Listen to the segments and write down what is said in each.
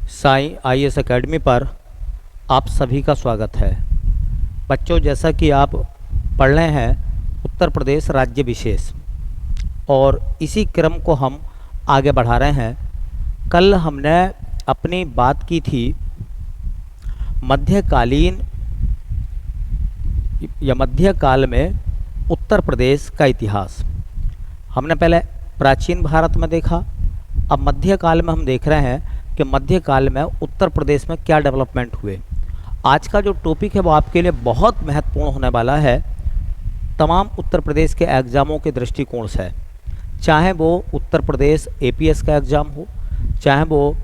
Sai IAS academy पर आप सभी का स्वागत है। बच्चों, जैसा कि आप पढ़ रहे हैं उत्तर प्रदेश राज्य विशेष, और इसी क्रम को हम आगे बढ़ा रहे हैं। कल हमने अपनी बात की थी मध्यकालीन या मध्यकाल में उत्तर प्रदेश का इतिहास। हमने पहले प्राचीन भारत में देखा, अब मध्यकाल में हम देख रहे हैं कि मध्यकाल में उत्तर प्रदेश में क्या डेवलपमेंट हुए। आज का जो टॉपिक है वो आपके लिए बहुत महत्वपूर्ण होने वाला है तमाम उत्तर प्रदेश के एग्ज़ामों के दृष्टिकोण से, चाहे वो उत्तर प्रदेश एपीएस का एग्ज़ाम हो, चाहे वो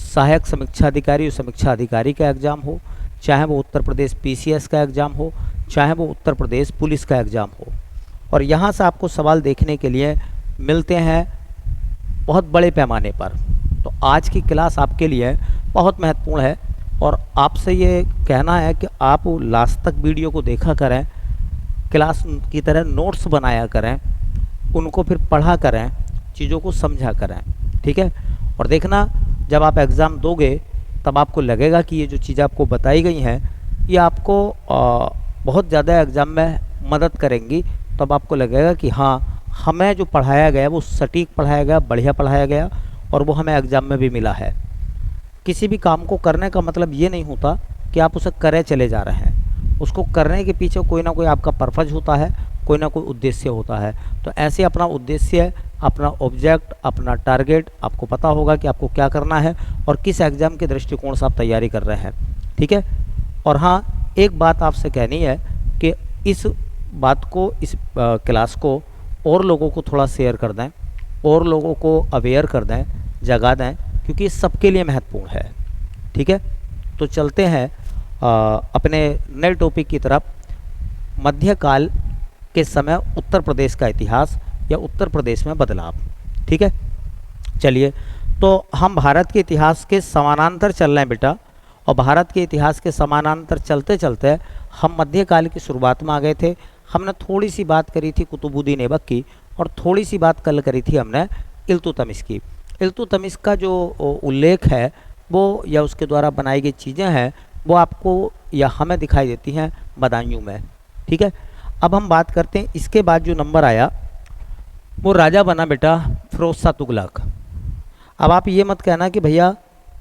सहायक समीक्षा अधिकारी और समीक्षा अधिकारी का एग्ज़ाम हो, चाहे वो उत्तर प्रदेश पीसीएस का एग्ज़ाम हो, चाहे वो उत्तर प्रदेश पुलिस का एग्ज़ाम हो। और यहाँ से आपको सवाल देखने के लिए मिलते हैं बहुत बड़े पैमाने पर। तो आज की क्लास आपके लिए बहुत महत्वपूर्ण है और आपसे ये कहना है कि आप लास्ट तक वीडियो को देखा करें, क्लास की तरह नोट्स बनाया करें, उनको फिर पढ़ा करें, चीज़ों को समझा करें, ठीक है। और देखना, जब आप एग्ज़ाम दोगे तब आपको लगेगा कि ये जो चीज़ें आपको बताई गई हैं ये आपको बहुत ज़्यादा एग्ज़ाम में मदद करेंगी। तब आपको लगेगा कि हाँ, हमें जो पढ़ाया गया वो सटीक पढ़ाया गया, बढ़िया पढ़ाया गया और वो हमें एग्ज़ाम में भी मिला है। किसी भी काम को करने का मतलब ये नहीं होता कि आप उसे करे चले जा रहे हैं, उसको करने के पीछे कोई ना कोई आपका पर्पज़ होता है, कोई ना कोई उद्देश्य होता है। तो ऐसे अपना उद्देश्य, अपना ऑब्जेक्ट, अपना टारगेट आपको पता होगा कि आपको क्या करना है और किस एग्ज़ाम के दृष्टिकोण से आप तैयारी कर रहे हैं, ठीक है। और हाँ, एक बात आपसे कहनी है कि इस बात को, इस क्लास को और लोगों को थोड़ा शेयर कर दें, और लोगों को अवेयर कर दें, जगा दें, क्योंकि ये सबके लिए महत्वपूर्ण है, ठीक है। तो चलते हैं अपने नए टॉपिक की तरफ, मध्यकाल के समय उत्तर प्रदेश का इतिहास या उत्तर प्रदेश में बदलाव, ठीक है। चलिए, तो हम भारत के इतिहास के समानांतर चल रहे हैं बेटा, और भारत के इतिहास के समानांतर चलते चलते हम मध्यकाल की शुरुआत में आ गए थे। हमने थोड़ी सी बात करी थी कुतुबुद्दीन ऐबक की, और थोड़ी सी बात कल करी थी हमने इल्तुतमिश की। इल्तुतमिश का जो उल्लेख है वो, या उसके द्वारा बनाई गई चीज़ें हैं, वो आपको या हमें दिखाई देती हैं बदायूं में, ठीक है। अब हम बात करते हैं, इसके बाद जो नंबर आया वो राजा बना बेटा फिरोज शाह तुगलक। अब आप ये मत कहना कि भैया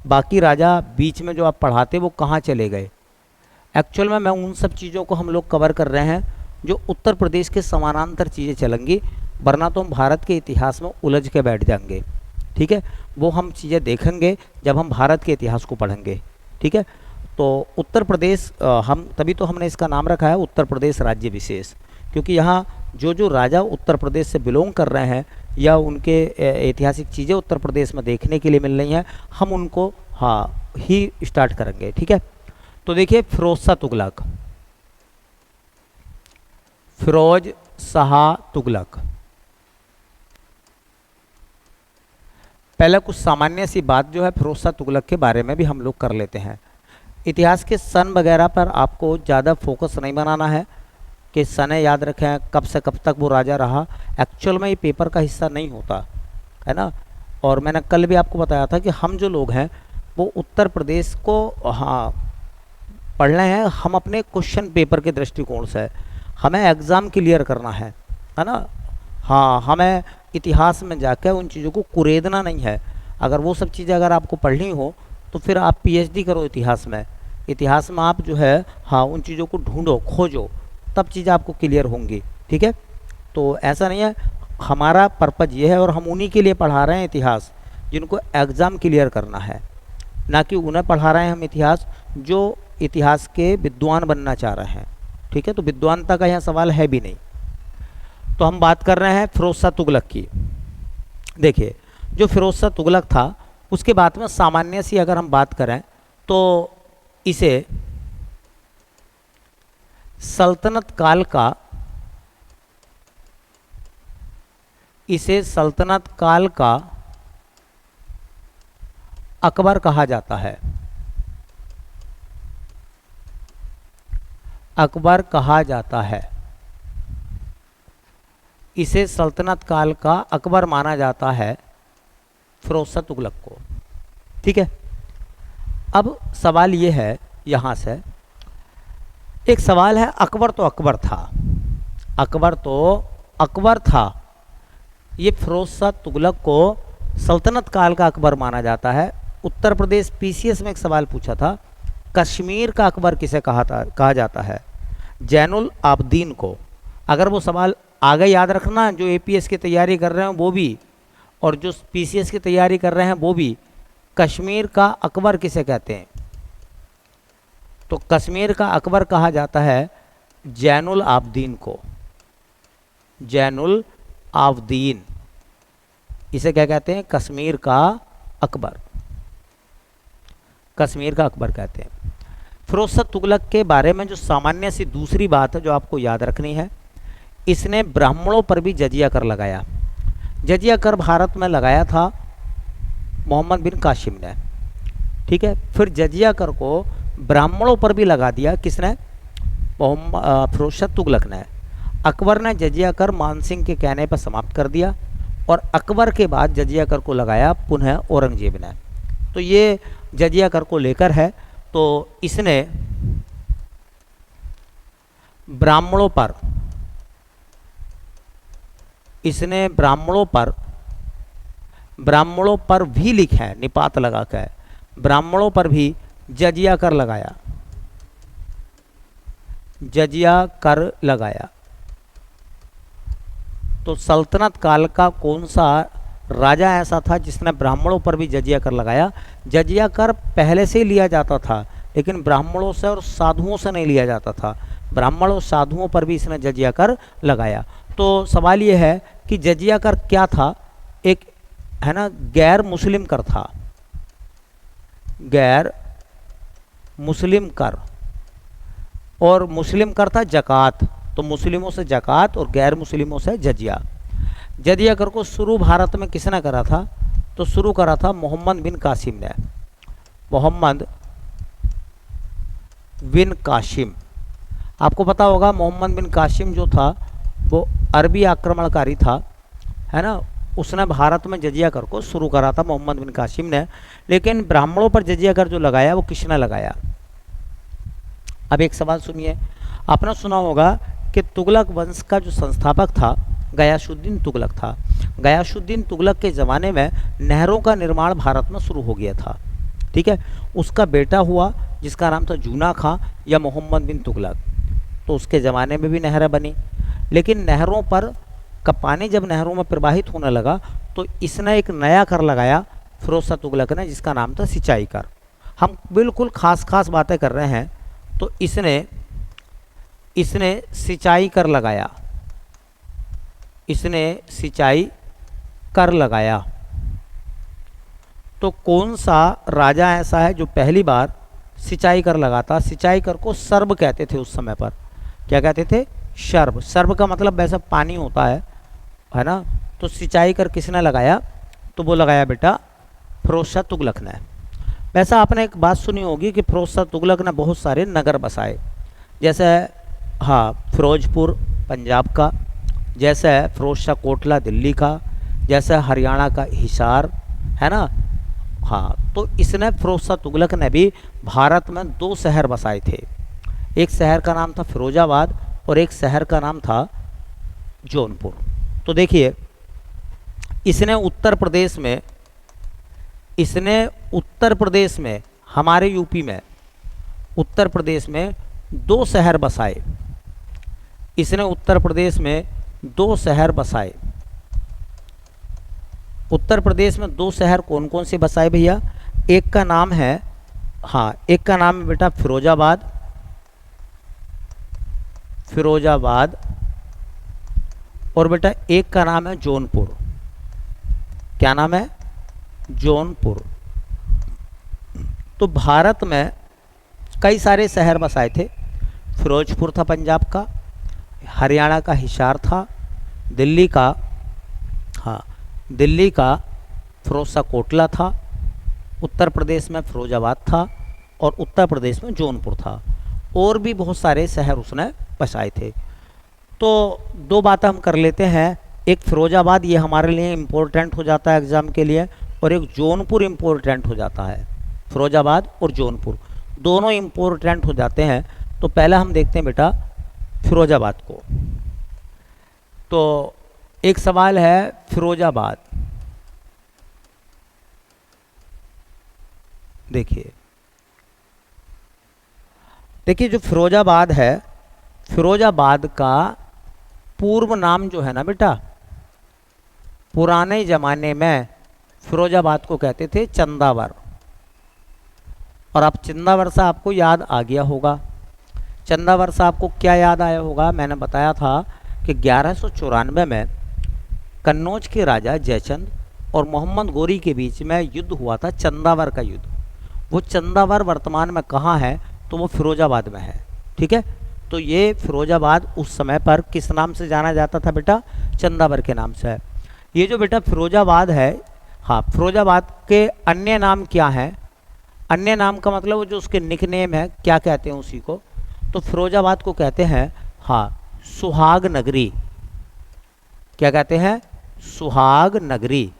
बाकी राजा बीच में जो आप पढ़ाते वो कहाँ चले गए। एक्चुअल में मैं उन सब चीज़ों को हम लोग कवर कर रहे हैं जो उत्तर प्रदेश के समानांतर चीज़ें चलेंगी, वरना तो हम भारत के इतिहास में उलझ के बैठ जाएंगे, ठीक है। वो हम चीज़ें देखेंगे जब हम भारत के इतिहास को पढ़ेंगे, ठीक है। तो उत्तर प्रदेश, हम तभी तो हमने इसका नाम रखा है उत्तर प्रदेश राज्य विशेष, क्योंकि यहाँ जो जो राजा उत्तर प्रदेश से बिलोंग कर रहे हैं या उनके ऐतिहासिक चीज़ें उत्तर प्रदेश में देखने के लिए मिल रही हैं, हम उनको ही स्टार्ट करेंगे, ठीक है। तो देखिए, फिरोज शाह तुगलक, फिरोज शाह तुगलक। पहले कुछ सामान्य सी बात जो है फिरोज शाह तुगलक के बारे में भी हम लोग कर लेते हैं। इतिहास के सन वगैरह पर आपको ज़्यादा फोकस नहीं बनाना है कि सने याद रखें कब से कब तक वो राजा रहा। एक्चुअल में ये पेपर का हिस्सा नहीं होता है ना। और मैंने कल भी आपको बताया था कि हम जो लोग हैं वो उत्तर प्रदेश को पढ़ रहे हैं, हम अपने क्वेश्चन पेपर के दृष्टिकोण से, हमें एग्ज़ाम क्लियर करना है ना। हाँ, हमें इतिहास में जाकर उन चीज़ों को कुरेदना नहीं है। अगर वो सब चीज़ें अगर आपको पढ़नी हो तो फिर आप पीएचडी करो इतिहास में। इतिहास में आप जो है उन चीज़ों को ढूंढो, खोजो, तब चीज़ें आपको क्लियर होंगी, ठीक है। तो ऐसा नहीं है, हमारा पर्पज़ ये है और हम उन्हीं के लिए पढ़ा रहे हैं इतिहास जिनको एग्ज़ाम क्लियर करना है, ना कि उन्हें पढ़ा रहे हैं हम इतिहास जो इतिहास के विद्वान बनना चाह रहे हैं, ठीक है। तो विद्वानता का यहाँ सवाल है भी नहीं। तो हम बात कर रहे हैं फिरोज शाह तुगलक की। देखिए, जो फिरोज शाह तुगलक था उसके बाद में सामान्य सी अगर हम बात करें तो इसे सल्तनत काल का अकबर कहा जाता है। अकबर कहा जाता है, इसे सल्तनत काल का अकबर माना जाता है फिरोज शाह तुगलक को, ठीक है। अब सवाल ये है यहाँ से, एक सवाल है, अकबर तो अकबर था, अकबर तो अकबर था, ये फिरोज शाह तुगलक को सल्तनत काल का अकबर माना जाता है। उत्तर प्रदेश पीसीएस में एक सवाल पूछा था, कश्मीर का अकबर किसे कहा जाता है? जैनुल आबदीन को। अगर वो सवाल आगे याद रखना, जो एपीएस की तैयारी कर रहे हैं वो भी, और जो पीसीएस की तैयारी कर रहे हैं वो भी, कश्मीर का अकबर किसे कहते हैं? तो कश्मीर का अकबर कहा जाता है जैनुल आबदीन को। जैनुल आबदीन, इसे क्या कहते हैं? कश्मीर का अकबर, कश्मीर का अकबर कहते हैं। फिरोज शाह तुगलक के बारे में जो सामान्य सी दूसरी बात है जो आपको याद रखनी है, इसने ब्राह्मणों पर भी जजिया कर लगाया। जजिया कर भारत में लगाया था मोहम्मद बिन कासिम ने, ठीक है। फिर जजिया कर को ब्राह्मणों पर भी लगा दिया, किसने? फिरोज शाह तुगलक ने। अकबर ने जजिया कर मानसिंह के कहने पर समाप्त कर दिया, और अकबर के बाद जजिया कर को लगाया पुनः औरंगजेब ने। तो ये जजिया कर को लेकर है। तो इसने ब्राह्मणों पर, इसने ब्राह्मणों पर भी लिखा है, निपात लगा कर, ब्राह्मणों पर भी जजिया कर लगाया, जजिया कर लगाया। तो सल्तनत काल का कौन सा राजा ऐसा था जिसने ब्राह्मणों पर भी जजिया कर लगाया? जजिया कर पहले से ही लिया जाता था, लेकिन ब्राह्मणों से और साधुओं से नहीं लिया जाता था। ब्राह्मण और साधुओं पर भी इसने जजिया कर लगाया। तो सवाल ये है कि जजिया कर क्या था? एक है ना, गैर मुस्लिम कर था, गैर मुस्लिम कर, और मुस्लिम कर था जकात। तो मुस्लिमों से जकात और गैर मुस्लिमों से जजिया। जजिया कर को शुरू भारत में किसने करा था? तो शुरू करा था मोहम्मद बिन कासिम ने। मोहम्मद बिन कासिम, आपको पता होगा मोहम्मद बिन कासिम जो था वो अरबी आक्रमणकारी था, है ना। उसने भारत में जजिया कर को शुरू करा था मोहम्मद बिन कासिम ने। लेकिन ब्राह्मणों पर जजिया कर जो लगाया वो किसने लगाया? अब एक सवाल सुनिए, आपने सुना होगा कि तुगलक वंश का जो संस्थापक था गयासुद्दीन तुगलक था। गयासुद्दीन तुगलक के ज़माने में नहरों का निर्माण भारत में शुरू हो गया था, ठीक है। उसका बेटा हुआ जिसका नाम था जूना खां या मोहम्मद बिन तुगलक। तो उसके ज़माने में भी नहरें बनी, लेकिन नहरों पर का पानी जब नहरों में प्रवाहित होने लगा तो इसने एक नया कर लगाया फिरोज शाह तुगलक ने, जिसका नाम था सिंचाई कर। हम बिल्कुल खास बातें कर रहे हैं। तो इसने सिंचाई कर लगाया, इसने सिंचाई कर लगाया। तो कौन सा राजा ऐसा है जो पहली बार सिंचाई कर लगाता? सिंचाई कर को सर्ब कहते थे उस समय पर। क्या कहते थे? सर्ब। सर्ब का मतलब वैसा पानी होता है ना। तो सिंचाई कर किसने लगाया? तो वो लगाया बेटा फिरोज शाह तुगलक ने। वैसा आपने एक बात सुनी होगी कि फिरोज शाह तुगलक ने बहुत सारे नगर बसाए, जैसे हाँ फिरोजपुर पंजाब का, जैसे फिरोज शाह कोटला दिल्ली का, जैसे हरियाणा का हिसार, है ना। हाँ, तो इसने फिरोज शाह तुगलक ने भी भारत में 2 शहर बसाए थे। एक शहर का नाम था फिरोजाबाद और एक शहर का नाम था जौनपुर। तो देखिए, इसने उत्तर प्रदेश में हमारे यूपी में उत्तर प्रदेश में 2 शहर बसाए। इसने उत्तर प्रदेश में 2 शहर बसाए। उत्तर प्रदेश में 2 शहर कौन कौन से बसाए भैया? एक का नाम है, हाँ एक का नाम है बेटा फिरोजाबाद, और बेटा एक का नाम है जौनपुर। क्या नाम है? जौनपुर। तो भारत में कई सारे शहर बसाए थे। फिरोजपुर था पंजाब का, हरियाणा का हिसार था, दिल्ली का फिरोज शाह कोटला था, उत्तर प्रदेश में फिरोजाबाद था और उत्तर प्रदेश में जौनपुर था। और भी बहुत सारे शहर उसने बसाए थे। तो 2 बातें हम कर लेते हैं। एक फिरोजाबाद, ये हमारे लिए इम्पोर्टेंट हो जाता है एग्ज़ाम के लिए, और एक जौनपुर इम्पोर्टेंट हो जाता है। फिरोजाबाद और जौनपुर दोनों इम्पोर्टेंट हो जाते हैं। तो पहला हम देखते हैं बेटा फिरोजाबाद को। तो एक सवाल है फिरोजाबाद, देखिए जो फिरोजाबाद है, फिरोजाबाद का पूर्व नाम जो है ना बेटा, पुराने ज़माने में फिरोजाबाद को कहते थे चंदावर। और अब चंदावर से आपको याद आ गया होगा। चंदावर से आपको क्या याद आया होगा, मैंने बताया था कि 1194 में कन्नौज के राजा जयचंद और मोहम्मद गोरी के बीच में युद्ध हुआ था, चंदावर का युद्ध। वो चंदावर वर्तमान में कहाँ है, तो वो फिरोजाबाद में है। ठीक है, तो ये फिरोजाबाद उस समय पर किस नाम से जाना जाता था बेटा, चंदावर के नाम से है। ये जो बेटा फिरोजाबाद है, हाँ, फिरोजाबाद के अन्य नाम क्या हैं, अन्य नाम का मतलब वो जो उसके निकनेम है, क्या कहते हैं उसी को, तो फिरोजाबाद को कहते हैं, हाँ, सुहाग नगरी। क्या कहते हैं, सुहाग नगरी।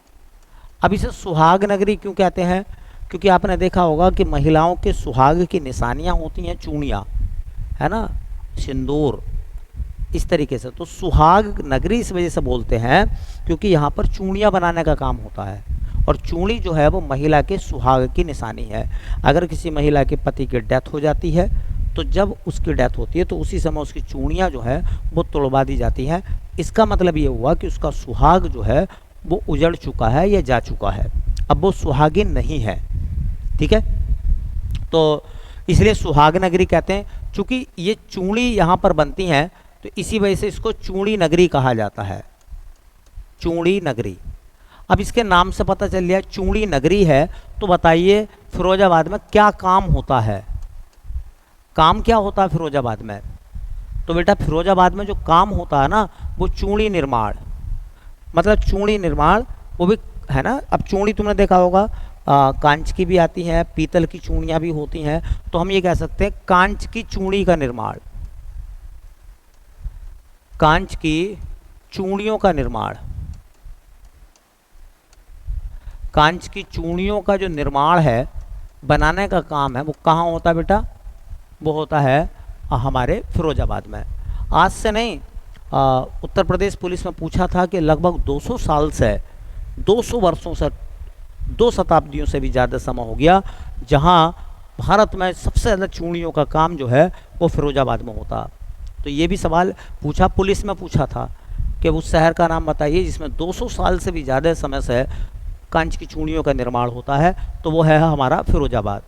अब इसे सुहाग नगरी क्यों कहते हैं, क्योंकि आपने देखा होगा कि महिलाओं के सुहाग की निशानियां होती हैं, चूड़ियाँ, है ना, सिंदूर, इस तरीके से। तो सुहाग नगरी इस वजह से बोलते हैं क्योंकि यहाँ पर चूड़ियाँ बनाने का काम होता है, और चूड़ी जो है वो महिला के सुहाग की निशानी है। अगर किसी महिला के पति की डेथ हो जाती है, तो जब उसकी डेथ होती है तो उसी समय उसकी चूड़ियाँ जो है वो तोड़वा दी जाती हैं। इसका मतलब ये हुआ कि उसका सुहाग जो है वो उजड़ चुका है या जा चुका है, अब वो सुहागिन नहीं है। ठीक है, तो इसलिए सुहाग नगरी कहते हैं। चूँकि ये चूड़ी यहाँ पर बनती हैं तो इसी वजह से इसको चूड़ी नगरी कहा जाता है, चूड़ी नगरी। अब इसके नाम से पता चल गया चूड़ी नगरी है, तो बताइए फिरोजाबाद में क्या काम होता है, काम क्या होता है फिरोजाबाद में। तो बेटा फिरोजाबाद में जो काम होता है ना, वो चूड़ी निर्माण, मतलब चूड़ी निर्माण, वो भी है ना। अब चूड़ी तुमने देखा होगा, कांच की भी आती हैं, पीतल की चूड़ियाँ भी होती हैं, तो हम ये कह सकते हैं कांच की चूड़ी का निर्माण, कांच की चूड़ियों का निर्माण। कांच की चूड़ियों का जो निर्माण है, बनाने का काम है, वो कहाँ होता है बेटा, वो होता है हमारे फिरोजाबाद में। आज से नहीं, उत्तर प्रदेश पुलिस में पूछा था कि लगभग 200 साल से, 200 वर्षों से, 2 शताब्दियों से भी ज़्यादा समय हो गया जहां भारत में सबसे ज़्यादा चूड़ियों का काम जो है वो फिरोजाबाद में होता। तो ये भी सवाल पूछा, पुलिस में पूछा था कि उस शहर का नाम बताइए जिसमें 200 साल से भी ज़्यादा समय से कांच की चूड़ियों का निर्माण होता है, तो वो है हमारा फिरोजाबाद।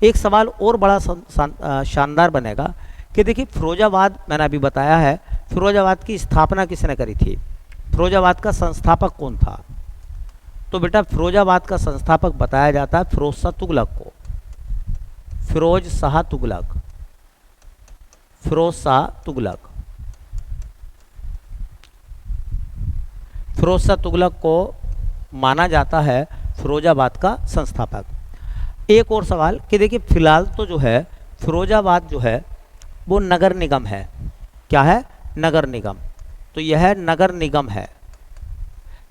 एक सवाल और बड़ा शानदार बनेगा कि देखिए फिरोजाबाद, मैंने अभी बताया है, फिरोजाबाद की स्थापना किसने करी थी, फिरोजाबाद का संस्थापक कौन था। तो बेटा फिरोजाबाद का संस्थापक बताया जाता है फिरोज शाह तुगलक को, फिरोज शाह तुगलक, फिरोज शाह तुगलक। फिरोज शाह तुगलक को माना जाता है फिरोजाबाद का संस्थापक। एक और सवाल कि देखिए फिलहाल तो जो है फिरोजाबाद जो है वो नगर निगम है। क्या है, नगर निगम। तो यह नगर निगम है,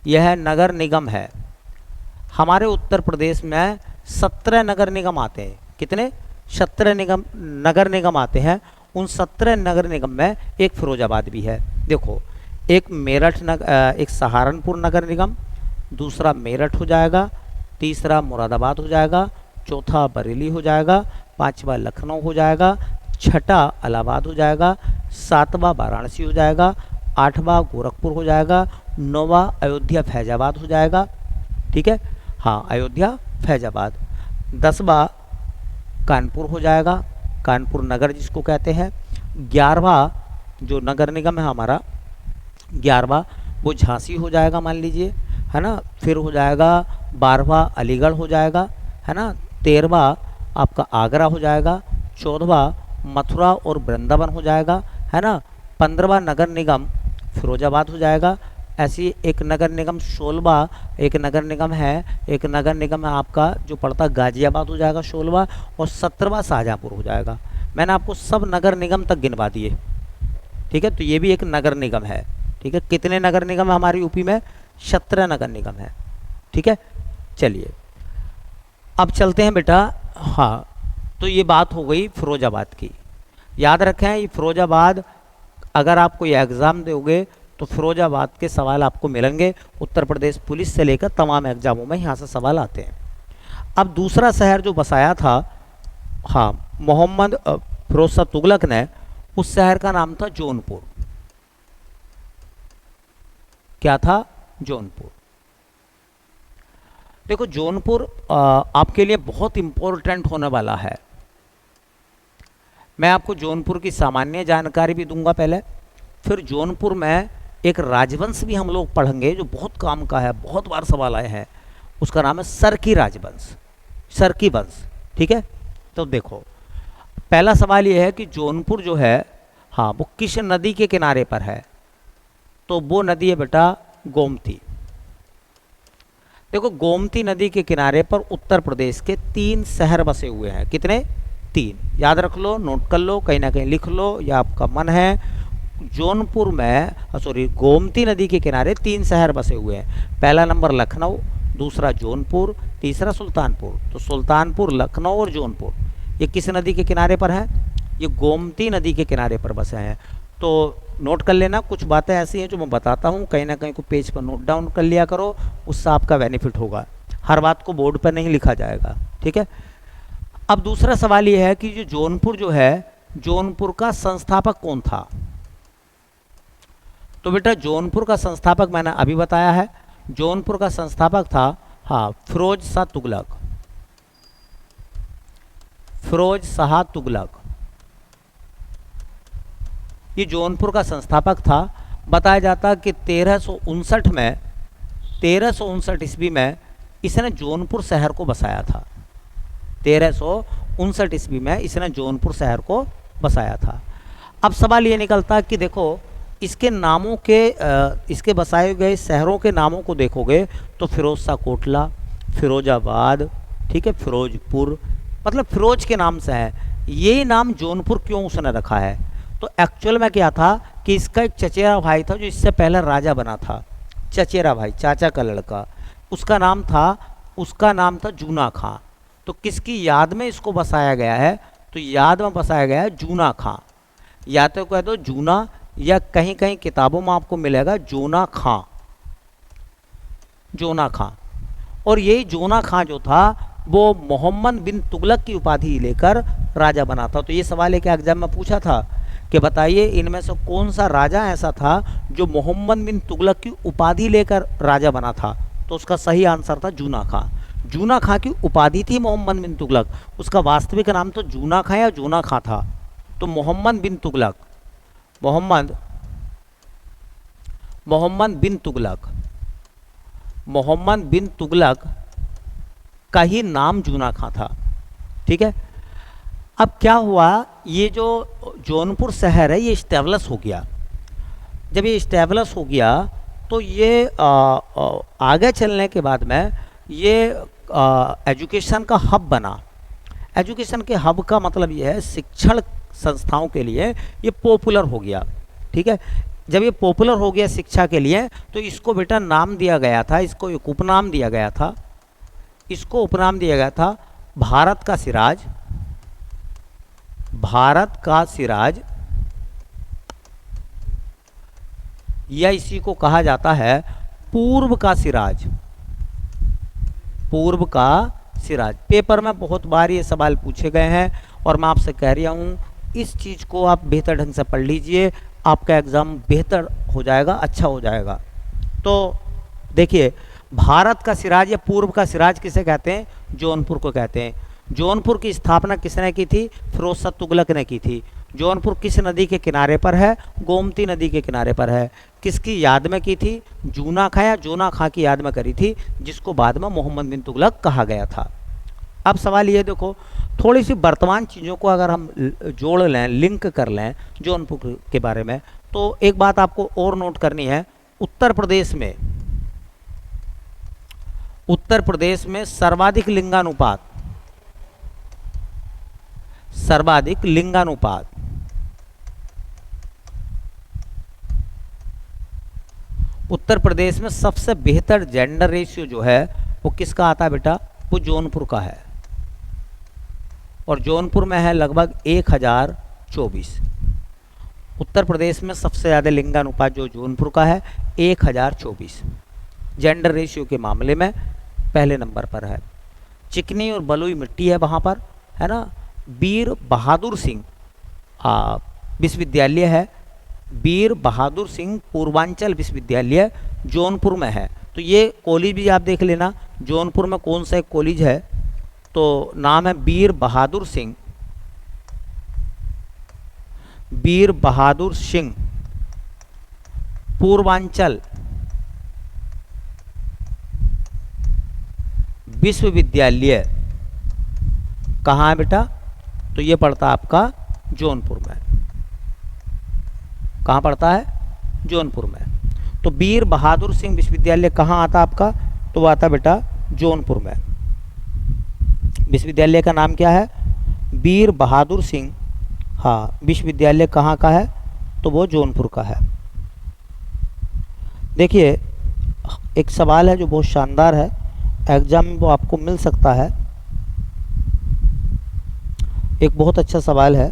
यह नगर निगम है। हमारे उत्तर प्रदेश में 17 नगर निगम आते हैं। कितने, 17 निगम, नगर निगम आते हैं। उन 17 नगर निगम में एक फिरोजाबाद भी है। देखो, एक मेरठ एक सहारनपुर नगर निगम, दूसरा मेरठ हो जाएगा, तीसरा मुरादाबाद हो जाएगा, चौथा बरेली हो जाएगा, पांचवा लखनऊ हो जाएगा, छठा इलाहाबाद हो जाएगा, सातवां वाराणसी हो जाएगा, आठवां गोरखपुर हो जाएगा, नौवां अयोध्या फैजाबाद हो जाएगा। ठीक है, हाँ, अयोध्या फैजाबाद। 10वां कानपुर हो जाएगा, कानपुर नगर जिसको कहते हैं। 11वां जो नगर निगम है हमारा, 11वां वो झांसी हो जाएगा, मान लीजिए, है ना। फिर हो जाएगा 12वां अलीगढ़ हो जाएगा, है ना। 13वां आपका आगरा हो जाएगा, 14वां मथुरा और वृंदावन हो जाएगा, है ना। 15वां नगर निगम फिरोजाबाद हो जाएगा। ऐसी एक नगर निगम 16वां एक नगर निगम है, एक नगर निगम है आपका जो पड़ता गाजियाबाद हो जाएगा 16वां, और 17वां शाहजहाँपुर हो जाएगा। मैंने आपको सब नगर निगम तक गिनवा दिए। ठीक है, तो ये भी एक नगर निगम है। ठीक है, कितने नगर निगम है हमारे यूपी में, 17 नगर निगम है। ठीक है, चलिए अब चलते हैं बेटा हाँ, तो ये बात हो गई फिरोजाबाद की। याद रखें ये फिरोजाबाद, अगर आप कोई एग्ज़ाम दोगे तो फिरोजाबाद के सवाल आपको मिलेंगे। उत्तर प्रदेश पुलिस से लेकर तमाम एग्जामों में यहाँ से सवाल आते हैं। अब दूसरा शहर जो बसाया था, हाँ, मोहम्मद फिरोज शाह तुगलक ने, उस शहर का नाम था जौनपुर। क्या था? जौनपुर। देखो जौनपुर आपके लिए बहुत इम्पोर्टेंट होने वाला है। मैं आपको जौनपुर की सामान्य जानकारी भी दूंगा पहले, फिर जौनपुर में एक राजवंश भी हम लोग पढ़ेंगे जो बहुत काम का है, बहुत बार सवाल आए हैं। उसका नाम है सरकी राजवंश, सरकी वंश। ठीक है, तो देखो पहला सवाल ये है कि जौनपुर जो है, हाँ, वो किस नदी के किनारे पर है? तो वो नदी है बेटा गोमती। देखो गोमती नदी के किनारे पर उत्तर प्रदेश के 3 शहर बसे हुए हैं। कितने? 3। याद रख लो, नोट कर लो, कहीं ना कहीं लिख लो, या आपका मन है। जौनपुर में, सॉरी, गोमती नदी के किनारे 3 शहर बसे हुए हैं। पहला नंबर लखनऊ, दूसरा जौनपुर, तीसरा सुल्तानपुर। तो सुल्तानपुर, लखनऊ और जौनपुर ये किस नदी के किनारे पर है? ये गोमती नदी के किनारे पर बसे हैं। तो नोट कर लेना, कुछ बातें ऐसी हैं जो मैं बताता हूँ, कहीं ना कहीं को पेज पर नोट डाउन कर लिया करो, उससे आपका बेनिफिट होगा। हर बात को बोर्ड पर नहीं लिखा जाएगा। ठीक है, अब दूसरा सवाल ये है कि जो जौनपुर जो है, जौनपुर का संस्थापक कौन था? तो बेटा जौनपुर का संस्थापक मैंने अभी बताया है, जौनपुर का संस्थापक था, हाँ, फिरोज शाह तुगलक। फिरोज शाह तुगलक ये जौनपुर का संस्थापक था। बताया जाता कि 1359 में, 1359 ईस्वी में इसने जौनपुर शहर को बसाया था। 1359 ईस्वी में इसने जौनपुर शहर को बसाया था। अब सवाल ये निकलता कि देखो इसके नामों के, इसके बसाए गए शहरों के नामों को देखोगे तो फिरोज शाह कोटला, फिरोजाबाद, ठीक है, फिरोजपुर, मतलब फिरोज के नाम से है। ये नाम जौनपुर क्यों उसने रखा है? तो एक्चुअल में क्या था कि इसका एक चचेरा भाई था जो इससे पहले राजा बना था। चचेरा भाई, चाचा का लड़का, उसका नाम था जूना खां। तो किसकी याद में इसको बसाया गया है? तो याद में बसाया गया है जूना खां। या तो कह दो जूना, या कहीं कहीं किताबों में आपको मिलेगा जोना खां, जोना खां। और यही जोना खां जो था वो मोहम्मद बिन तुगलक की उपाधि लेकर राजा बना था। तो ये सवाल एक एग्जाम में पूछा था कि बताइए इनमें से कौन सा राजा ऐसा था जो मोहम्मद बिन तुगलक की उपाधि लेकर राजा बना था? तो उसका सही आंसर था जूना खां। जूना खां की उपाधि थी मोहम्मद बिन तुगलक, उसका वास्तविक नाम तो जूना खां या जोना खां था। तो मोहम्मद बिन तुगलक, मोहम्मद बिन तुगलक का ही नाम जूना खां था। ठीक है, अब क्या हुआ, ये जो जौनपुर शहर है ये इस्टेब्लिश हो गया। जब ये इस्टेब्लिश हो गया तो ये आगे चलने के बाद में ये एजुकेशन का हब बना। एजुकेशन के हब का मतलब ये है शिक्षण संस्थाओं के लिए ये पॉपुलर हो गया। ठीक है, जब ये पॉपुलर हो गया शिक्षा के लिए तो इसको बेटा नाम दिया गया था, इसको एक उपनाम दिया गया था, इसको उपनाम दिया गया था भारत का सिराज। भारत का सिराज, या इसी को कहा जाता है पूर्व का सिराज। पूर्व का सिराज पेपर में बहुत बार ये सवाल पूछे गए हैं और मैं आपसे कह रहा हूँ इस चीज़ को आप बेहतर ढंग से पढ़ लीजिए, आपका एग्ज़ाम बेहतर हो जाएगा, अच्छा हो जाएगा। तो देखिए भारत का सिराज या पूर्व का सिराज किसे कहते हैं? जौनपुर को कहते हैं। जौनपुर की स्थापना किसने की थी? फिरोज शाह तुगलक ने की थी। जौनपुर किस नदी के किनारे पर है? गोमती नदी के किनारे पर है। किसकी याद में की थी? जूना खां या जोना खां की याद में करी थी, जिसको बाद में मोहम्मद बिन तुगलक कहा गया था। अब सवाल ये देखो, थोड़ी सी वर्तमान चीज़ों को अगर हम जोड़ लें, लिंक कर लें जौनपुर के बारे में, तो एक बात आपको और नोट करनी है। उत्तर प्रदेश में सर्वाधिक लिंगानुपात उत्तर प्रदेश में सबसे बेहतर जेंडर रेशियो जो है वो किसका आता है बेटा? वो जौनपुर का है। और जौनपुर में है लगभग 1024। उत्तर प्रदेश में सबसे ज़्यादा लिंगानुपात जो जौनपुर का है 1024। जेंडर रेशियो के मामले में पहले नंबर पर है। चिकनी और बलुई मिट्टी है वहाँ पर, है ना। वीर बहादुर सिंह विश्वविद्यालय है, वीर बहादुर सिंह पूर्वांचल विश्वविद्यालय जौनपुर में है। तो ये कॉलेज भी आप देख लेना, जौनपुर में कौन सा एक कॉलेज है, तो नाम है वीर बहादुर सिंह, वीर बहादुर सिंह पूर्वांचल विश्वविद्यालय। कहाँ है बेटा, तो ये पड़ता है आपका जौनपुर में। कहाँ पड़ता है, जौनपुर में। तो वीर बहादुर सिंह विश्वविद्यालय कहाँ आता आपका, तो वो आता बेटा जौनपुर में। विश्वविद्यालय का नाम क्या है, वीर बहादुर सिंह, हाँ, विश्वविद्यालय कहाँ का है, तो वो जौनपुर का है। देखिए एक सवाल है जो बहुत शानदार है, एग्जाम में वो आपको मिल सकता है। एक बहुत अच्छा सवाल है।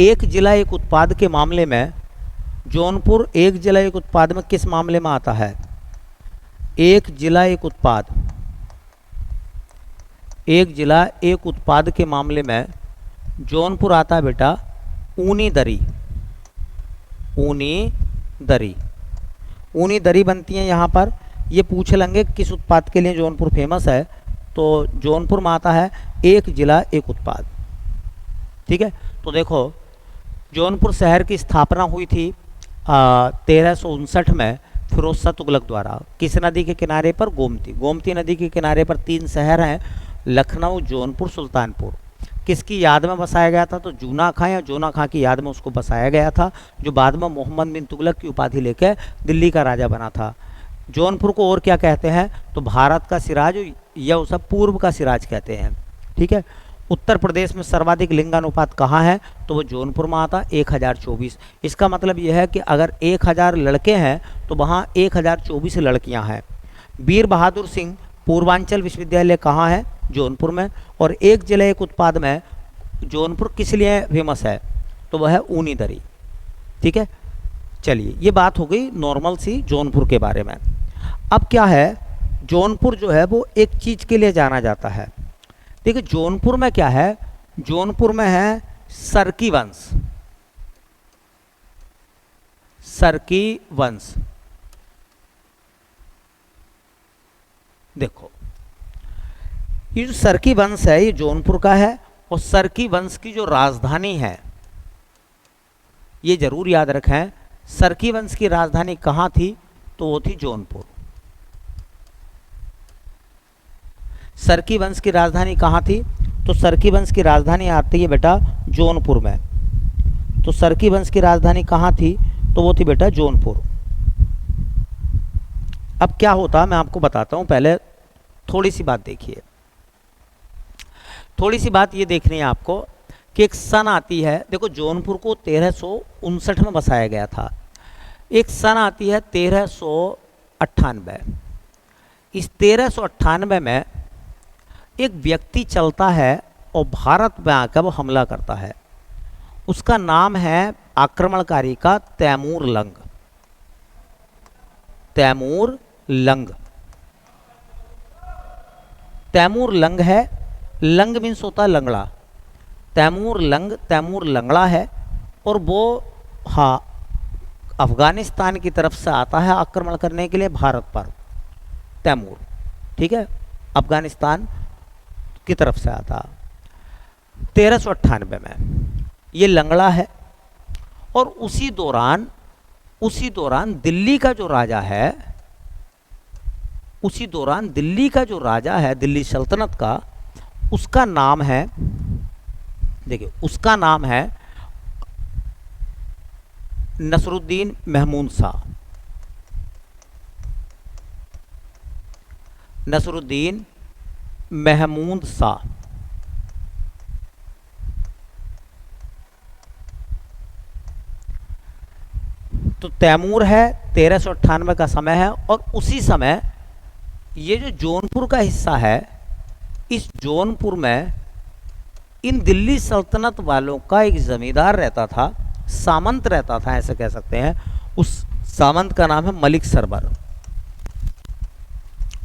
एक जिला एक उत्पाद के मामले में जौनपुर एक जिला एक उत्पाद में किस मामले में आता है। एक जिला एक उत्पाद, एक जिला एक उत्पाद के मामले में जौनपुर आता है बेटा ऊनी दरी। ऊनी दरी, ऊनी दरी बनती है यहाँ पर। ये पूछ लेंगे किस उत्पाद के लिए जौनपुर फेमस है, तो जौनपुर में आता है एक जिला एक उत्पाद। ठीक है, तो देखो जौनपुर शहर की स्थापना हुई थी 1359 में फिरोज शाह तुगलक द्वारा। किस नदी के किनारे पर, गोमती। गोमती नदी के किनारे पर 3 शहर हैं, लखनऊ, जौनपुर, सुल्तानपुर। किसकी याद में बसाया गया था, तो जूना खां या जोना खां की याद में उसको बसाया गया था, जो बाद में मोहम्मद बिन तुगलक की उपाधि लेकर दिल्ली का राजा बना था। जौनपुर को और क्या कहते हैं, तो भारत का सिराज या उसे पूर्व का सिराज कहते हैं। ठीक है, उत्तर प्रदेश में सर्वाधिक लिंगानुपात कहाँ है, तो वो जौनपुर में आता 1024। इसका मतलब यह है कि अगर 1000 लड़के हैं तो वहाँ 1024 लड़कियाँ हैं। वीर बहादुर सिंह पूर्वांचल विश्वविद्यालय कहाँ है, जौनपुर में। और एक जिला एक उत्पाद में जौनपुर किस लिए फेमस है, तो वह है ऊनी दरी। ठीक है, चलिए ये बात हो गई नॉर्मल सी जौनपुर के बारे में। अब क्या है, जौनपुर जो है वो एक चीज़ के लिए जाना जाता है। देखिए जौनपुर में क्या है, जौनपुर में है सरकी वंश। सरकी वंश, देखो ये जो सरकी वंश है ये जौनपुर का है। और सरकी वंश की जो राजधानी है, ये जरूर याद रखें, सरकी वंश की राजधानी कहाँ थी, तो वो थी जौनपुर। सरकी वंश की राजधानी कहाँ थी, तो सरकी वंश की राजधानी आती है बेटा जौनपुर में। तो सरकी वंश की राजधानी कहाँ थी, तो वो थी बेटा जौनपुर। अब क्या होता मैं आपको बताता हूँ, पहले थोड़ी सी बात देखिए। थोड़ी सी बात ये देखनी है आपको कि एक सन आती है, देखो जौनपुर को 1359 में बसाया गया था। एक सन आती है 1398। इस 1398 में एक व्यक्ति चलता है और भारत में आकर वो हमला करता है। उसका नाम है आक्रमणकारी का तैमूर लंग। तैमूर लंग, तैमूर लंग है। लंग मीन्स होता है लंगड़ा। तैमूर लंग, तैमूर लंगड़ा है। और वो हाँ अफगानिस्तान की तरफ से आता है आक्रमण करने के लिए भारत पर। तैमूर, ठीक है, अफगानिस्तान की तरफ से आता 1398 में। ये लंगड़ा है। और उसी दौरान दिल्ली का जो राजा है, उसी दौरान दिल्ली का जो राजा है, दिल्ली सल्तनत का, उसका नाम है, देखिए उसका नाम है नसरुद्दीन महमूद शाह। नसरुद्दीन महमूद शाह। तो तैमूर है, 1398 का समय है। और उसी समय ये जो जौनपुर का हिस्सा है, इस जौनपुर में इन दिल्ली सल्तनत वालों का एक जमींदार रहता था, सामंत रहता था ऐसे कह सकते हैं। उस सामंत का नाम है मलिक सरवर।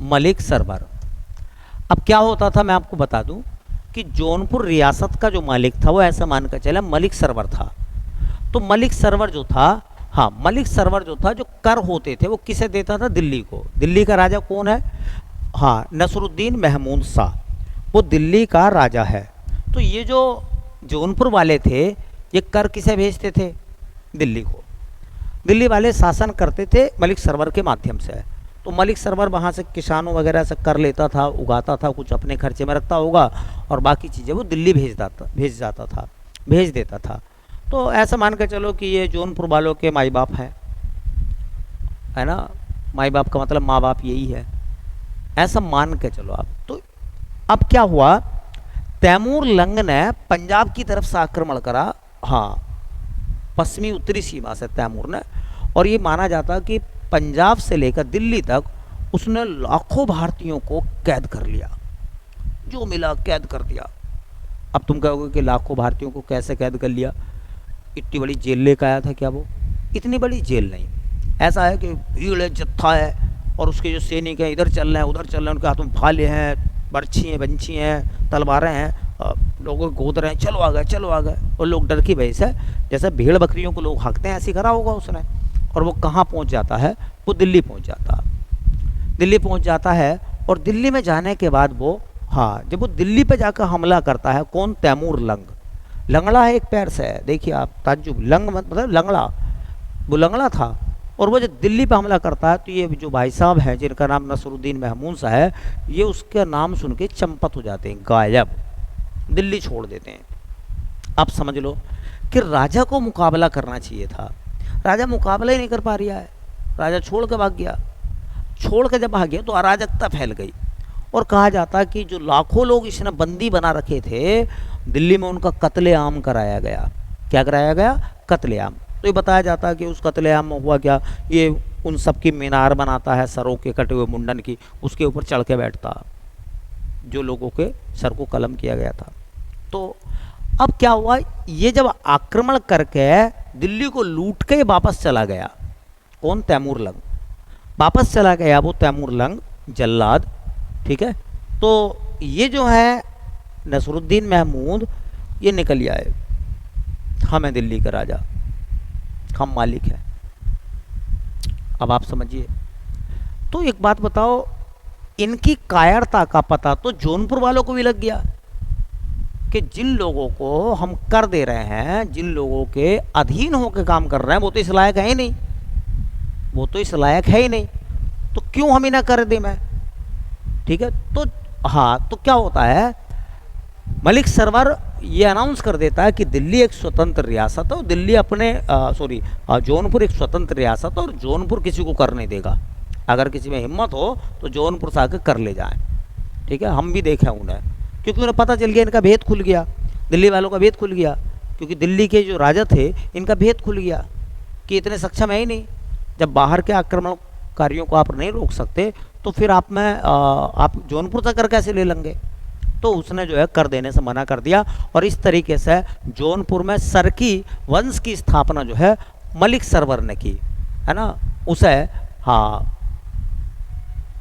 मलिक सरवर। अब क्या होता था मैं आपको बता दूं कि जौनपुर रियासत का जो मालिक था वो ऐसा मानकर चला मलिक सरवर था। तो मलिक सरवर जो था, हाँ मलिक सरवर जो था, जो कर होते थे वो किसे देता था? दिल्ली को। दिल्ली का राजा कौन है? हाँ नसरुद्दीन महमूद शाह, वो दिल्ली का राजा है। तो ये जो जौनपुर वाले थे ये कर किसे भेजते थे? दिल्ली को। दिल्ली वाले शासन करते थे मलिक सरवर के माध्यम से। तो मलिक सरवर वहाँ से किसानों वगैरह से कर लेता था, उगाता था, कुछ अपने खर्चे में रखता होगा और बाकी चीज़ें वो दिल्ली भेज देता था। तो ऐसा मान कर चलो कि ये जौनपुर वालों के माई बाप हैं, है ना। माई बाप का मतलब माँ बाप यही है, ऐसा मान के चलो आप। तो अब क्या हुआ, तैमूर लंग ने पंजाब की तरफ से आक्रमण करा, हाँ पश्चिमी उत्तरी सीमा से तैमूर ने। और ये माना जाता कि पंजाब से लेकर दिल्ली तक उसने लाखों भारतीयों को कैद कर लिया, जो मिला कैद कर दिया। अब तुम कहोगे कि लाखों भारतीयों को कैसे कैद कर लिया? इतनी बड़ी जेल लेकर आया था क्या वो? इतनी बड़ी जेल नहीं, ऐसा है कि भीड़ है, जत्था है और उसके जो सैनिक हैं इधर चल रहे हैं उधर चल रहे हैं, उनके हाथों में भाले हैं, बर्छी हैं, बंछी हैं, तलवारें हैं, लोगों को गोद रहे हैं, चलो आ गए चलो आ गए। और लोग डर की वजह से जैसे भेड़ बकरियों को लोग हाँकते हैं ऐसे करा होगा उसने। और वो कहाँ पहुँच जाता है? वो दिल्ली पहुँच जाता। दिल्ली पहुँच जाता है और दिल्ली में जाने के बाद वो, हाँ जब वो दिल्ली पे जाकर हमला करता है, कौन? तैमूर लंग। लंगड़ा है एक पैर से, देखिए आप ताज्जुब, लंग मतलब लंगड़ा, वो लंगड़ा था। और वो जब दिल्ली पे हमला करता है तो ये जो भाई साहब हैं जिनका नाम नसरुद्दीन महमूद शाह है, ये उसका नाम सुन के चंपत हो जाते हैं, गायब, दिल्ली छोड़ देते हैं। आप समझ लो कि राजा को मुकाबला करना चाहिए था, राजा मुकाबला ही नहीं कर पा रहा है, राजा छोड़ के भाग गया। छोड़ के जब भाग गया तो अराजकता फैल गई और कहा जाता कि जो लाखों लोग इसने बंदी बना रखे थे दिल्ली में, उनका कत्लेआम कराया गया। क्या कराया गया? कत्लेआम। तो ये बताया जाता कि उस कत्लेआम में हुआ क्या, ये उन सब की मीनार बनाता है सरों के कटे हुए मुंडन की, उसके ऊपर चढ़ के बैठता जो लोगों के सर को कलम किया गया था। तो अब क्या हुआ, ये जब आक्रमण करके दिल्ली को लूट के वापस चला गया, कौन? तैमूर लंग वापस चला गया, वो तैमूर लंग जल्लाद, ठीक है। तो ये जो है नसरुद्दीन महमूद, ये निकल आए, हम हैं दिल्ली का राजा, हम मालिक हैं। अब आप समझिए। तो एक बात बताओ, इनकी कायरता का पता तो जौनपुर वालों को भी लग गया कि जिन लोगों को हम कर दे रहे हैं, जिन लोगों के अधीन होकर काम कर रहे हैं, वो तो इस लायक है ही नहीं, वो तो इस लायक है ही नहीं, तो क्यों हम इन्हें कर दें मैं? ठीक है। तो हाँ, तो क्या होता है, मलिक सरवर ये अनाउंस कर देता है कि दिल्ली एक स्वतंत्र रियासत है और दिल्ली अपने जौनपुर एक स्वतंत्र रियासत है और जौनपुर किसी को कर नहीं देगा। अगर किसी में हिम्मत हो तो जौनपुर से आकर कर ले जाएं, ठीक है। हम भी देखें उन्हें, क्योंकि उन्हें पता चल गया, इनका भेद खुल गया, दिल्ली वालों का भेद खुल गया, क्योंकि दिल्ली के जो राजा थे इनका भेद खुल गया कि इतने सक्षम है ही नहीं। जब बाहर के आक्रमणकारियों को आप नहीं रोक सकते तो फिर आप जौनपुर से कर कैसे ले लेंगे? तो उसने जो है कर देने से मना कर दिया और इस तरीके से जौनपुर में सरकी वंश की स्थापना जो है मलिक सरवर ने की, है ना। उसे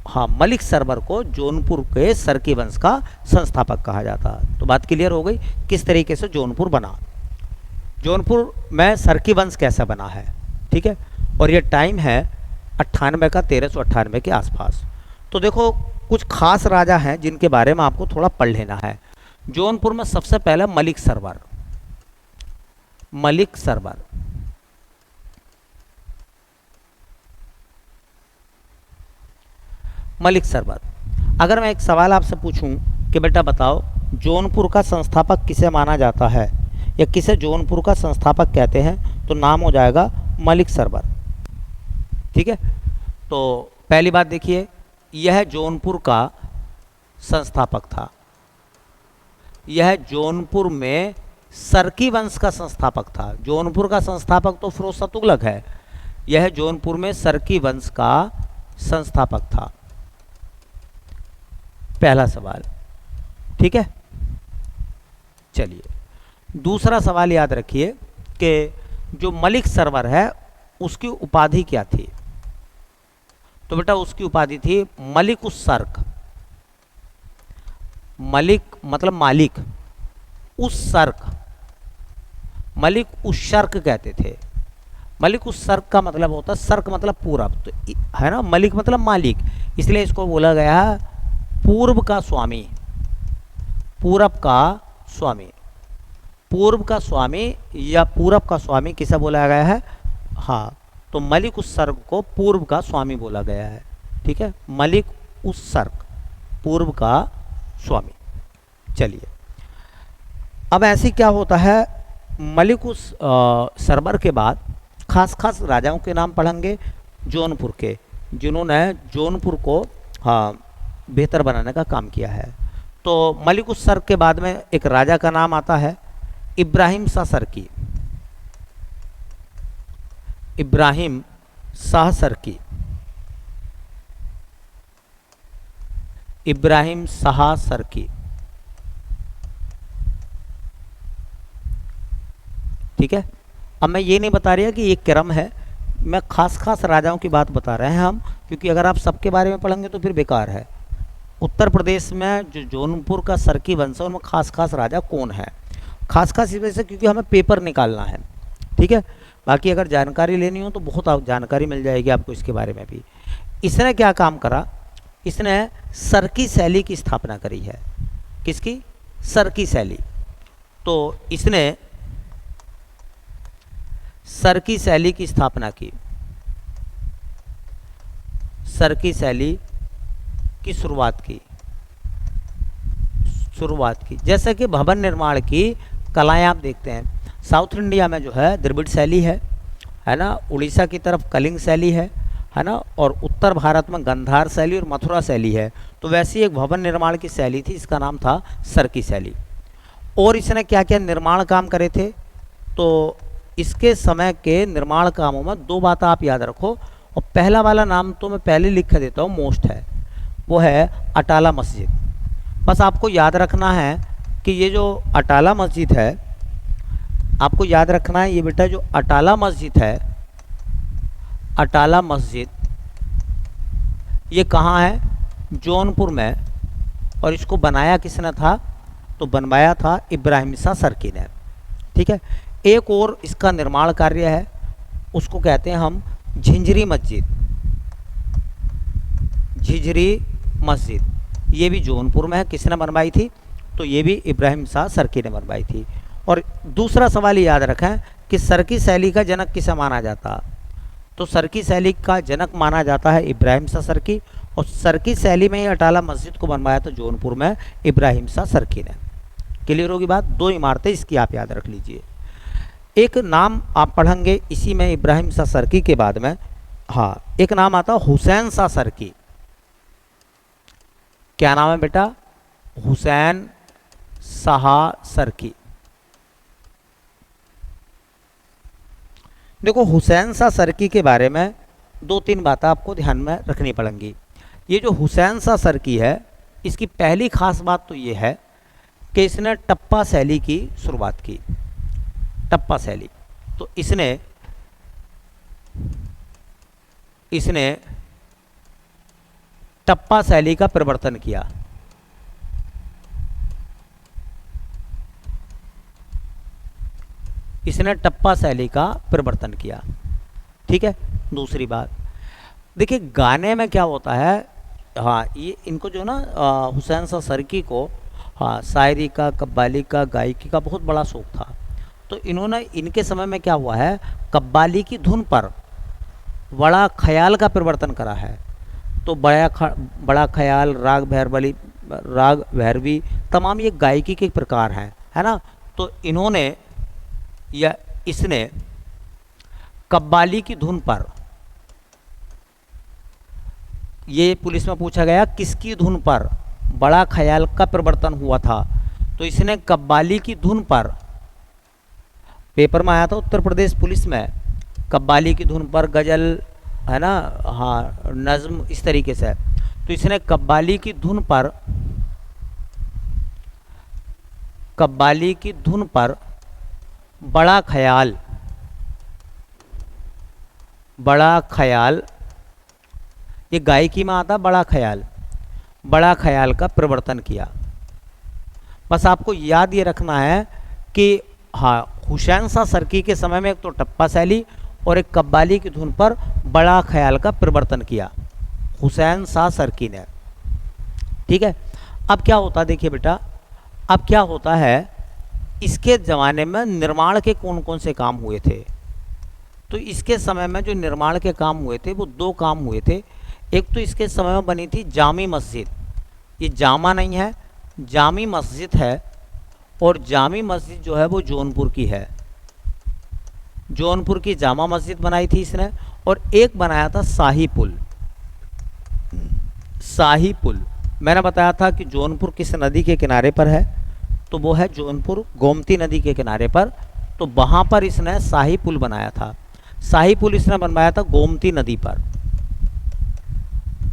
हाँ मलिक सरवर को जौनपुर के सरकी वंश का संस्थापक कहा जाता है। तो बात क्लियर हो गई किस तरीके से जौनपुर बना, जौनपुर में सरकी वंश कैसे बना है, ठीक है। और ये टाइम है 98 का, 1398 के आसपास। तो देखो कुछ खास राजा हैं जिनके बारे में आपको थोड़ा पढ़ लेना है। जौनपुर में सबसे पहले मलिक सरवर, मलिक सरवर, मलिक सरवर। अगर मैं एक सवाल आपसे पूछूं कि बेटा बताओ जौनपुर का संस्थापक किसे माना जाता है या किसे जौनपुर का संस्थापक कहते हैं, तो नाम हो जाएगा मलिक सरवर, ठीक है। तो पहली बात देखिए, यह जौनपुर का संस्थापक था, यह जौनपुर में सरकी वंश का संस्थापक था। जौनपुर का संस्थापक तो फिरोज शाह तुगलक है, यह जौनपुर में सरकी वंश का संस्थापक था। पहला सवाल। ठीक है। चलिए दूसरा सवाल याद रखिए कि जो मलिक सरवर है उसकी उपाधि क्या थी। तो बेटा उसकी उपाधि थी मलिक उस सर्क। मलिक मतलब मालिक, उस सर्क, मलिक उस शर्क कहते थे। मलिक उस सर्क का मतलब होता है, सर्क मतलब पूरब, तो है ना, मलिक मतलब मालिक, इसलिए इसको बोला गया पूर्व का स्वामी, पूरब का स्वामी। पूर्व का स्वामी या पूरब का स्वामी किसे बोला गया है? हाँ, तो मलिक उस सर्क को पूर्व का स्वामी बोला गया है। ठीक है, मलिक उस सर्क, पूर्व का स्वामी। चलिए अब ऐसे क्या होता है, मलिक उस सरवर के बाद खास खास राजाओं के नाम पढ़ेंगे जौनपुर के, जिन्होंने जौनपुर को हाँ बेहतर बनाने का काम किया है। तो मलिक उस सर्क के बाद में एक राजा का नाम आता है Ibrahim Shah cerci. Ibrahim Shah cerci, Ibrahim Shah cerci. ठीक है, अब मैं ये नहीं बता रहा कि ये क्रम है, मैं खास खास राजाओं की बात बता रहे हैं हम, क्योंकि अगर आप सबके बारे में पढ़ेंगे तो फिर बेकार है। उत्तर प्रदेश में जो जौनपुर का सर्की वंश है उनमें खास खास राजा कौन है, खास खास इस वजह से क्योंकि हमें पेपर निकालना है। ठीक है, बाकी अगर जानकारी लेनी हो तो बहुत जानकारी मिल जाएगी आपको इसके बारे में भी। इसने क्या काम करा, इसने सर्की शैली की स्थापना करी है। किसकी? सर्की शैली। तो इसने सर्की शैली की स्थापना की, सर्की शैली की शुरुआत की। जैसे कि भवन निर्माण की कलाएं आप देखते हैं, साउथ इंडिया में जो है द्रविड़ शैली है ना, उड़ीसा की तरफ कलिंग शैली है ना, और उत्तर भारत में गंधार शैली और मथुरा शैली है। तो वैसी एक भवन निर्माण की शैली थी, इसका नाम था सर्की शैली। और इसने क्या क्या निर्माण काम करे थे, तो इसके समय के निर्माण कामों में दो बातें आप याद रखो, और पहला वाला नाम तो मैं पहले लिख कर देता हूँ, मोस्ट है, वो है अटाला मस्जिद। बस आपको याद रखना है कि ये जो अटाला मस्जिद है, आपको याद रखना है ये बेटा जो अटाला मस्जिद है, अटाला मस्जिद ये कहाँ है? जौनपुर में। और इसको बनाया किसने था? तो बनवाया था इब्राहिम शाह सर्की ने। ठीक है, एक और इसका निर्माण कार्य है, उसको कहते हैं हम झिंझरी मस्जिद। झिंझरी मस्जिद ये भी जौनपुर में है, किसने बनवाई थी? तो ये भी इब्राहिम शाह सर्की ने बनवाई थी। और दूसरा सवाल याद रखें कि सर्की शैली का जनक किसे माना जाता? तो सर्की शैली का जनक माना जाता है इब्राहिम शाह सर्की, और सर्की शैली में ही अटाला मस्जिद को बनवाया था जौनपुर में इब्राहिम शाह सर्की ने। क्लियर होगी बात? दो इमारतें इसकी आप याद रख लीजिए। एक नाम आप पढ़ेंगे इसी में इब्राहिम शाह सर्की के बाद में, हाँ, एक नाम आता हुसैन शाह सर्की। क्या नाम है बेटा? हुसैन शाह सर्की। देखो हुसैन शाह सर्की के बारे में दो तीन बातें आपको ध्यान में रखनी पड़ेंगी। ये जो हुसैन शाह सर्की है, इसकी पहली खास बात तो ये है कि इसने टप्पा शैली की शुरुआत की। टप्पा शैली, तो इसने टप्पा शैली का प्रवर्तन किया। इसने टप्पा शैली का प्रवर्तन किया। ठीक है, दूसरी बात देखिए गाने में क्या होता है, हाँ ये इनको जो ना हुसैन शाह सर्की को हाँ शायरी का, कव्वाली का, गायकी का बहुत बड़ा शौक था। तो इन्होंने इनके समय में क्या हुआ है, कव्वाली की धुन पर बड़ा ख्याल का परिवर्तन करा है। तो बड़ा ख्याल, राग भैरवी तमाम ये गायकी के प्रकार हैं, है ना। तो इन्होंने या इसने कव्वाली की धुन पर, ये पुलिस में पूछा गया किसकी धुन पर बड़ा ख्याल का परिवर्तन हुआ था, तो इसने कव्वाली की धुन पर, पेपर में आया था उत्तर प्रदेश पुलिस में, कव्वाली की धुन पर गज़ल, है ना, हाँ नज़्म, इस तरीके से। तो इसने कव्वाली की धुन पर कव्वाली की धुन पर बड़ा ख्याल, बड़ा ख्याल, ये गायकी में आता बड़ा ख्याल, बड़ा ख्याल का प्रवर्तन किया। बस आपको याद ये रखना है कि हाँ, हुसैन शाह सरकी के समय में एक तो टप्पा शैली और एक कव्वाली की धुन पर बड़ा ख्याल का प्रवर्तन किया हुसैन शाह सरकी ने। ठीक है। अब क्या होता है, देखिए बेटा, अब क्या होता है, इसके ज़माने में निर्माण के कौन कौन से काम हुए थे। तो इसके समय में जो निर्माण के काम हुए थे वो दो काम हुए थे। एक तो इसके समय में बनी थी जामी मस्जिद, ये जामा नहीं है, जामी मस्जिद है, और जामी मस्जिद जो है वो जौनपुर की है, जौनपुर की जामा मस्जिद बनाई थी इसने। और एक बनाया था शाही पुल, शाही पुल। मैंने बताया था कि जौनपुर किस नदी के किनारे पर है, तो वो है जौनपुर गोमती नदी के किनारे पर। तो वहाँ पर इसने शाही पुल बनाया था। शाही पुल इसने बनवाया था गोमती नदी पर,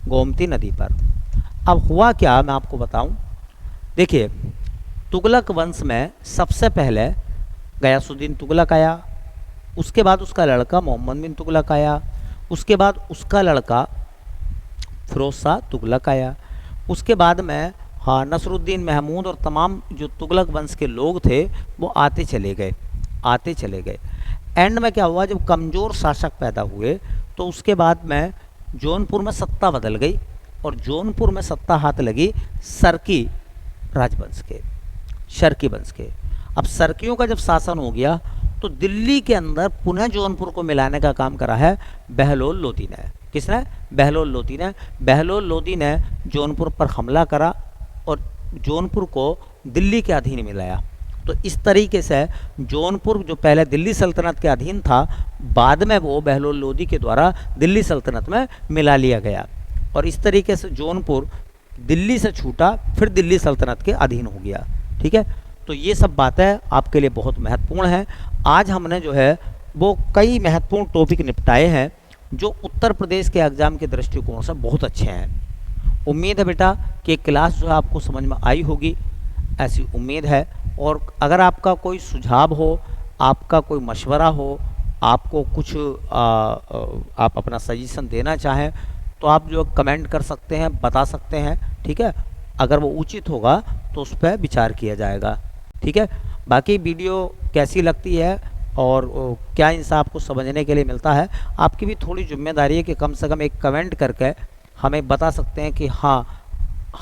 गोमती नदी पर। अब हुआ क्या, मैं आपको बताऊं। देखिए, तुगलक वंश में सबसे पहले गयासुद्दीन तुगलक आया, उसके बाद उसका लड़का मोहम्मद बिन तुगलक आया, उसके बाद उसका लड़का फिरोज शाह तुगलक आया, उसके बाद में हाँ नसरुद्दीन महमूद और तमाम जो तुगलक वंश के लोग थे वो आते चले गए, आते चले गए। एंड में क्या हुआ, जब कमज़ोर शासक पैदा हुए तो उसके बाद में जौनपुर में सत्ता बदल गई और जौनपुर में सत्ता हाथ लगी सरकी राजवंश के, शर्की वंश के। अब सरकियों का जब शासन हो गया तो दिल्ली के अंदर पुनः जौनपुर को मिलाने का काम करा है बहलोल लोदी ने। किसने? बहलोल लोदी ने। बहलोल लोदी ने जौनपुर पर हमला करा और जौनपुर को दिल्ली के अधीन मिलाया। तो इस तरीके से जौनपुर जो पहले दिल्ली सल्तनत के अधीन था, बाद में वो बहलोल लोदी के द्वारा दिल्ली सल्तनत में मिला लिया गया और इस तरीके से जौनपुर दिल्ली से छूटा, फिर दिल्ली सल्तनत के अधीन हो गया। ठीक है। तो ये सब बातें आपके लिए बहुत महत्वपूर्ण हैं। आज हमने जो है वो कई महत्वपूर्ण टॉपिक निपटाए हैं जो उत्तर प्रदेश के एग्ज़ाम के दृष्टिकोण से बहुत अच्छे हैं। उम्मीद है बेटा कि क्लास जो है आपको समझ में आई होगी, ऐसी उम्मीद है। और अगर आपका कोई सुझाव हो, आपका कोई मशवरा हो, आपको कुछ आप अपना सजेशन देना चाहें तो आप जो कमेंट कर सकते हैं, बता सकते हैं। ठीक है। अगर वो उचित होगा तो उस पर विचार किया जाएगा। ठीक है। बाकी वीडियो कैसी लगती है और क्या इनसे आपको समझने के लिए मिलता है, आपकी भी थोड़ी जिम्मेदारी है कि कम से कम एक कमेंट करके हमें बता सकते हैं कि हाँ,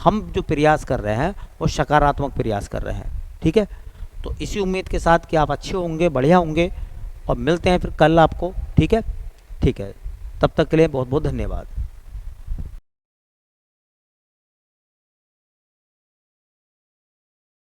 हम जो प्रयास कर रहे हैं वो सकारात्मक प्रयास कर रहे हैं। ठीक है। तो इसी उम्मीद के साथ कि आप अच्छे होंगे, बढ़िया होंगे, और मिलते हैं फिर कल आपको। ठीक है। ठीक है। तब तक के लिए बहुत बहुत धन्यवाद।